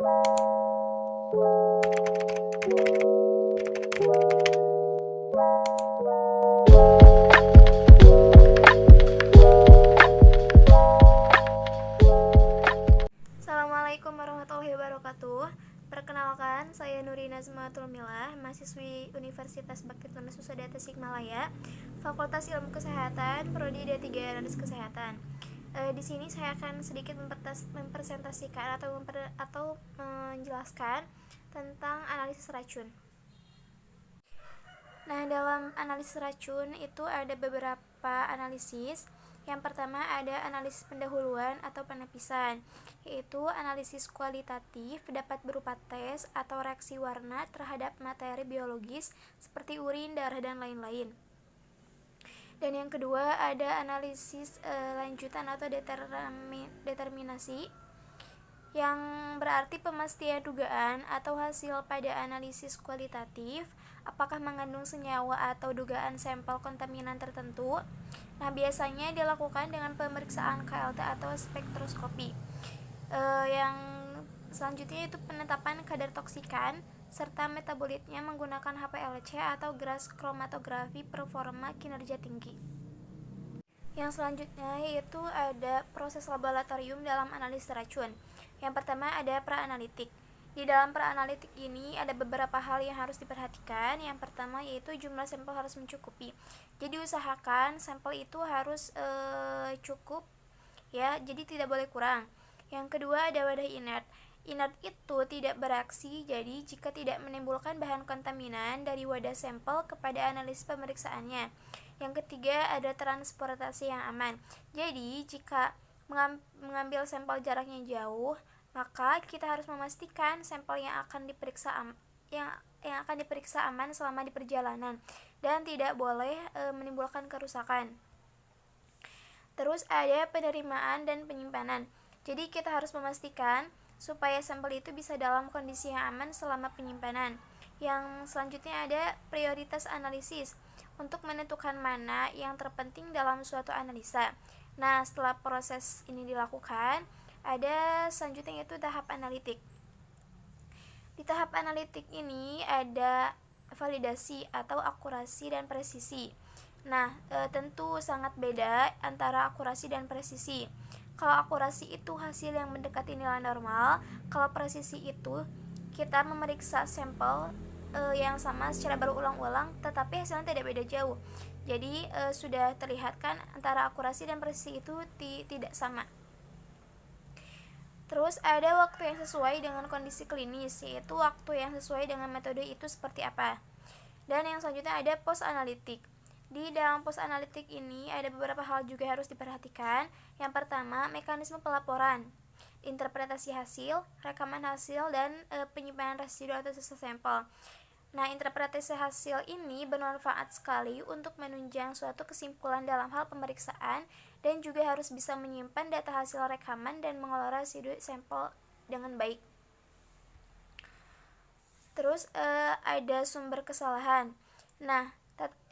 Assalamualaikum warahmatullahi wabarakatuh. Perkenalkan, saya Nurina Zematul Milah, mahasiswi Universitas Baqi Susada Tasikmalaya, Fakultas Ilmu Kesehatan, Prodi D3 Analis Kesehatan. Di sini saya akan sedikit mempresentasikan atau menjelaskan tentang analisis racun. Nah, dalam analisis racun itu ada beberapa analisis. Yang pertama ada analisis pendahuluan atau penepisan, yaitu analisis kualitatif dapat berupa tes atau reaksi warna terhadap materi biologis seperti urin, darah, dan lain-lain. Dan yang kedua ada analisis lanjutan atau determinasi, yang berarti pemastian dugaan atau hasil pada analisis kualitatif apakah mengandung senyawa atau dugaan sampel kontaminan tertentu. Nah, biasanya dilakukan dengan pemeriksaan KLT atau spektroskopi. Yang selanjutnya itu penetapan kadar toksikan serta metabolitnya menggunakan HPLC atau gas kromatografi performa kinerja tinggi. Yang selanjutnya yaitu ada proses laboratorium dalam analisis racun. Yang pertama ada praanalitik. Di dalam praanalitik ini ada beberapa hal yang harus diperhatikan. Yang pertama yaitu jumlah sampel harus mencukupi. Jadi usahakan sampel itu harus cukup ya, jadi tidak boleh kurang. Yang kedua ada wadah inert. Inert itu tidak bereaksi, jadi jika tidak menimbulkan bahan kontaminan dari wadah sampel kepada analis pemeriksaannya. Yang ketiga ada transportasi yang aman. Jadi jika mengambil sampel jaraknya jauh, maka kita harus memastikan sampel yang akan diperiksa aman selama di perjalanan dan tidak boleh menimbulkan kerusakan. Terus ada penerimaan dan penyimpanan. Jadi kita harus memastikan supaya sampel itu bisa dalam kondisi yang aman selama penyimpanan. Yang selanjutnya ada prioritas analisis untuk menentukan mana yang terpenting dalam suatu analisa. Nah, setelah proses ini dilakukan, ada selanjutnya yaitu tahap analitik. Di tahap analitik ini ada validasi atau akurasi dan presisi. Nah, tentu sangat beda antara akurasi dan presisi. Kalau akurasi itu hasil yang mendekati nilai normal, kalau presisi itu kita memeriksa sampel yang sama secara berulang-ulang, tetapi hasilnya tidak beda jauh. Jadi sudah terlihat kan antara akurasi dan presisi itu tidak sama. Terus ada waktu yang sesuai dengan kondisi klinis, yaitu waktu yang sesuai dengan metode itu seperti apa. Dan yang selanjutnya ada post analitik. Di dalam post analitik ini ada beberapa hal juga harus diperhatikan. Yang pertama, mekanisme pelaporan, interpretasi hasil, rekaman hasil, dan penyimpanan residu atau sisa sampel. Nah, interpretasi hasil ini bermanfaat sekali untuk menunjang suatu kesimpulan dalam hal pemeriksaan dan juga harus bisa menyimpan data hasil rekaman dan mengelola residu sampel dengan baik. Terus ada sumber kesalahan. Nah,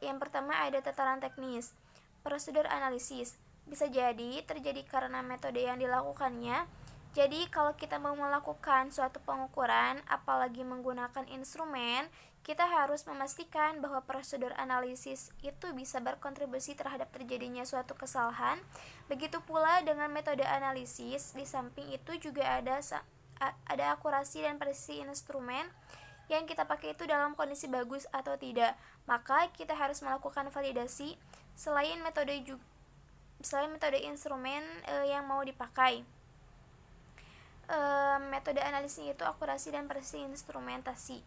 yang pertama ada tataran teknis. Prosedur analisis bisa jadi terjadi karena metode yang dilakukannya. Jadi kalau kita mau melakukan suatu pengukuran, apalagi menggunakan instrumen, kita harus memastikan bahwa prosedur analisis itu bisa berkontribusi terhadap terjadinya suatu kesalahan. Begitu pula dengan metode analisis, di samping itu juga ada akurasi dan presisi instrumen yang kita pakai itu dalam kondisi bagus atau tidak. Maka kita harus melakukan validasi selain metode instrumen yang mau dipakai. Metode analisisnya itu akurasi dan presisi instrumentasi.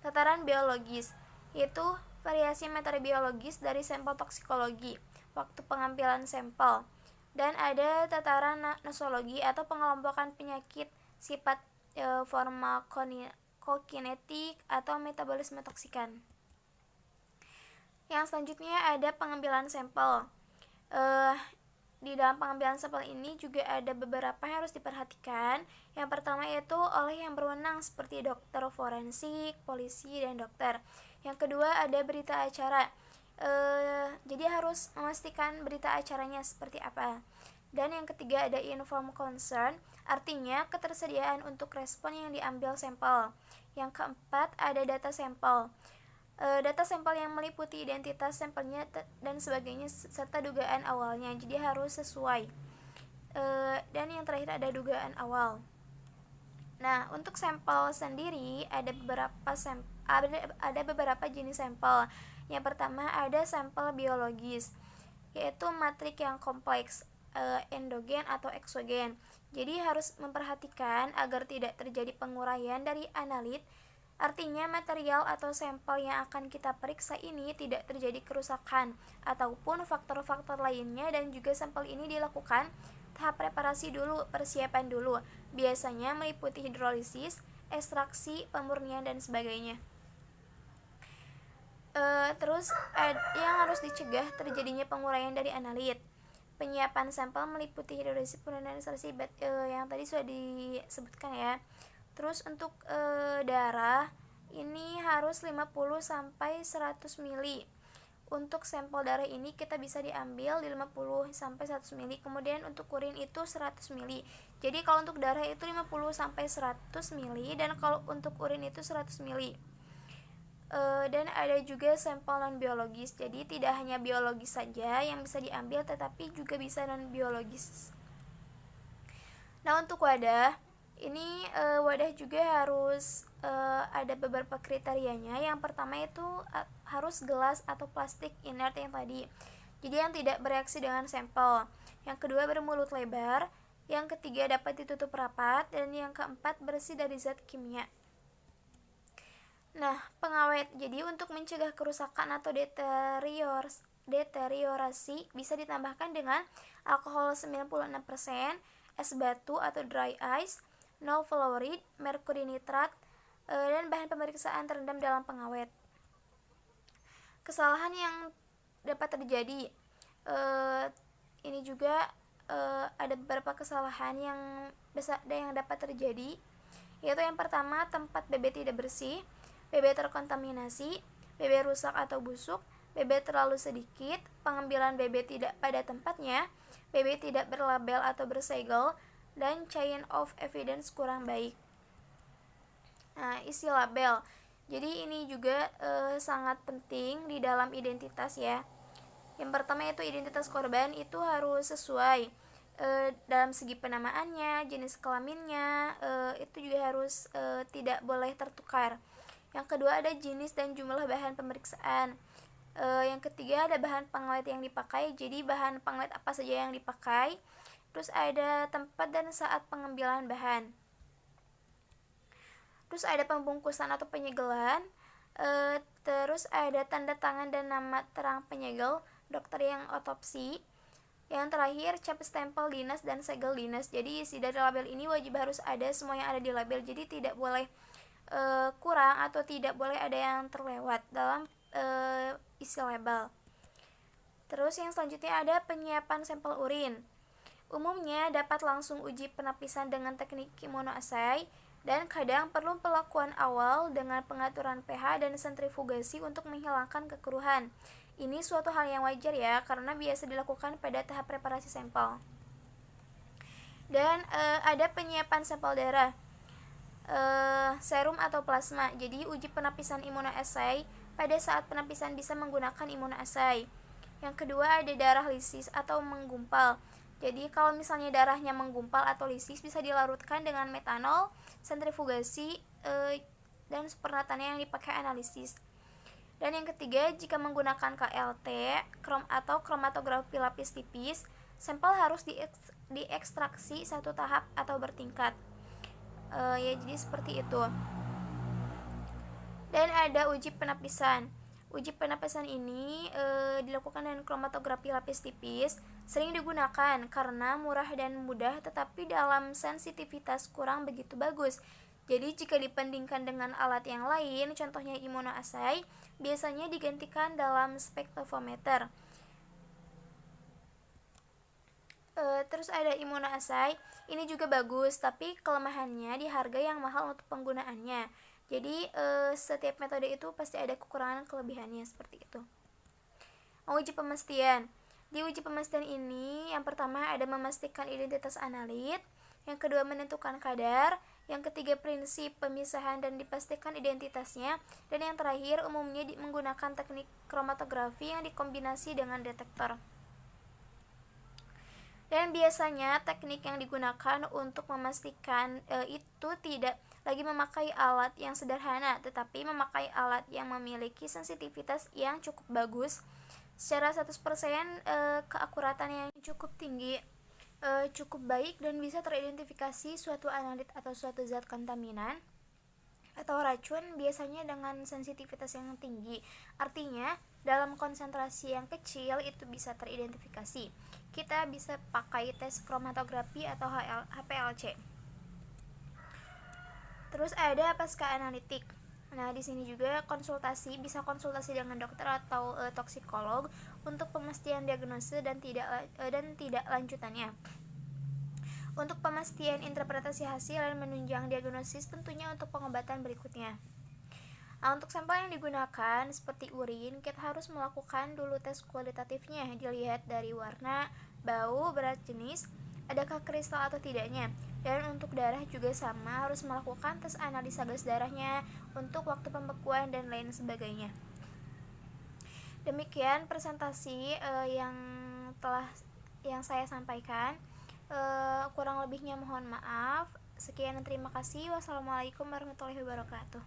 Tataran biologis yaitu variasi metode biologis dari sampel toksikologi, waktu pengambilan sampel. Dan ada tataran nosologi atau pengelompokan penyakit sifat farmakokinetik atau metabolisme toksikan. Yang selanjutnya ada pengambilan sampel. Di dalam pengambilan sampel ini juga ada beberapa yang harus diperhatikan. Yang pertama yaitu oleh yang berwenang seperti dokter forensik, polisi, dan dokter. Yang kedua ada berita acara. Jadi harus memastikan berita acaranya seperti apa. Dan yang ketiga ada informed consent artinya ketersediaan untuk respon yang diambil sampel. Yang keempat, ada data sampel. Data sampel yang meliputi identitas sampelnya dan sebagainya serta dugaan awalnya, jadi harus sesuai. Dan yang terakhir ada dugaan awal. Nah, untuk sampel sendiri ada beberapa jenis sampel. Yang pertama ada sampel biologis, yaitu matrik yang kompleks, endogen atau eksogen. Jadi harus memperhatikan agar tidak terjadi penguraian dari analit. Artinya material atau sampel yang akan kita periksa ini tidak terjadi kerusakan ataupun faktor-faktor lainnya, dan juga sampel ini dilakukan tahap preparasi dulu, persiapan dulu. Biasanya meliputi hidrolisis, ekstraksi, pemurnian dan sebagainya. Terus yang harus dicegah terjadinya penguraian dari analit. Penyiapan sampel meliputi hidrolisis, pemurnian, ekstraksi yang tadi sudah disebutkan ya. Terus untuk darah ini harus 50 sampai 100 ml. Untuk sampel darah ini kita bisa diambil di 50 sampai 100 ml. Kemudian untuk urin itu 100 ml. Jadi kalau untuk darah itu 50 sampai 100 ml dan kalau untuk urin itu 100 ml. Dan ada juga sampel non biologis. Jadi tidak hanya biologis saja yang bisa diambil, tetapi juga bisa non biologis. Nah, untuk wadah ini wadah juga harus ada beberapa kriterianya. Yang pertama itu harus gelas atau plastik inert yang tadi, jadi yang tidak bereaksi dengan sampel. Yang kedua bermulut lebar. Yang ketiga dapat ditutup rapat. Dan yang keempat bersih dari zat kimia. Nah, pengawet. Jadi untuk mencegah kerusakan atau deteriorasi bisa ditambahkan dengan alkohol 96%, es batu atau dry ice, no fluoride, merkuri nitrat, dan bahan pemeriksaan terendam dalam pengawet. Kesalahan yang dapat terjadi, ini juga ada beberapa kesalahan yang dapat terjadi, yaitu yang pertama, tempat BB tidak bersih, BB terkontaminasi, BB rusak atau busuk, BB terlalu sedikit, pengambilan BB tidak pada tempatnya, BB tidak berlabel atau bersegel, dan chain of evidence kurang baik. Nah, isi label. Jadi ini juga sangat penting di dalam identitas ya. Yang pertama itu identitas korban itu harus sesuai dalam segi penamaannya, jenis kelaminnya, itu juga harus tidak boleh tertukar. Yang kedua ada jenis dan jumlah bahan pemeriksaan. Yang ketiga ada bahan pengawet yang dipakai, jadi bahan pengawet apa saja yang dipakai. Terus ada tempat dan saat pengambilan bahan. Terus ada pembungkusan atau penyegelan. Terus ada tanda tangan dan nama terang penyegel, dokter yang otopsi. Yang terakhir cap stempel dinas dan segel dinas. Jadi isi dari label ini wajib harus ada semua yang ada di label. Jadi tidak boleh kurang atau tidak boleh ada yang terlewat dalam isi label. Terus yang selanjutnya ada penyiapan sampel urin. Umumnya dapat langsung uji penapisan dengan teknik imunoassay, dan kadang perlu pelakuan awal dengan pengaturan pH dan sentrifugasi untuk menghilangkan kekeruhan. Ini suatu hal yang wajar ya, karena biasa dilakukan pada tahap preparasi sampel. Dan ada penyiapan sampel darah, serum atau plasma. Jadi uji penapisan imunoassay, pada saat penapisan bisa menggunakan imunoassay. Yang kedua ada darah lisis atau menggumpal. Jadi kalau misalnya darahnya menggumpal atau lisis bisa dilarutkan dengan metanol, sentrifugasi, dan supernatannya yang dipakai analisis. Dan yang ketiga, jika menggunakan KLT atau kromatografi lapis tipis, sampel harus diekstraksi satu tahap atau bertingkat. Ya, jadi seperti itu. Dan ada uji penapisan. Uji penapisan ini dilakukan dengan kromatografi lapis tipis. Sering digunakan karena murah dan mudah, tetapi dalam sensitivitas kurang begitu bagus. Jadi jika dibandingkan dengan alat yang lain, contohnya imunoassay, biasanya digantikan dalam spektrofometer. Terus ada imunoassay, ini juga bagus, tapi kelemahannya di harga yang mahal untuk penggunaannya. Jadi setiap metode itu pasti ada kekurangan kelebihannya seperti itu. Uji pemestian. Di uji pemestian ini yang pertama ada memastikan identitas analit, Yang kedua, menentukan kadar. Yang ketiga, prinsip pemisahan dan dipastikan identitasnya. Dan yang terakhir, umumnya menggunakan teknik kromatografi yang dikombinasi dengan detektor. Dan biasanya teknik yang digunakan untuk memastikan itu tidak lagi memakai alat yang sederhana, tetapi memakai alat yang memiliki sensitivitas yang cukup bagus. Secara 100% keakuratan yang cukup tinggi, cukup baik, dan bisa teridentifikasi suatu analit atau suatu zat kontaminan atau racun, biasanya dengan sensitivitas yang tinggi. Artinya, dalam konsentrasi yang kecil itu bisa teridentifikasi. Kita bisa pakai tes kromatografi atau HPLC. Terus ada pasca analitik. Nah, di sini juga bisa konsultasi dengan dokter atau toksikolog untuk pemastian diagnosis dan tidak lanjutannya. Untuk pemastian interpretasi hasil dan menunjang diagnosis, tentunya untuk pengobatan berikutnya. Nah, untuk sampel yang digunakan seperti urin, kita harus melakukan dulu tes kualitatifnya, dilihat dari warna, bau, berat jenis, adakah kristal atau tidaknya. Dan untuk darah juga sama, harus melakukan tes analisa gas darahnya untuk waktu pembekuan dan lain sebagainya. Demikian presentasi yang saya sampaikan. Kurang lebihnya mohon maaf. Sekian dan terima kasih. Wassalamualaikum warahmatullahi wabarakatuh.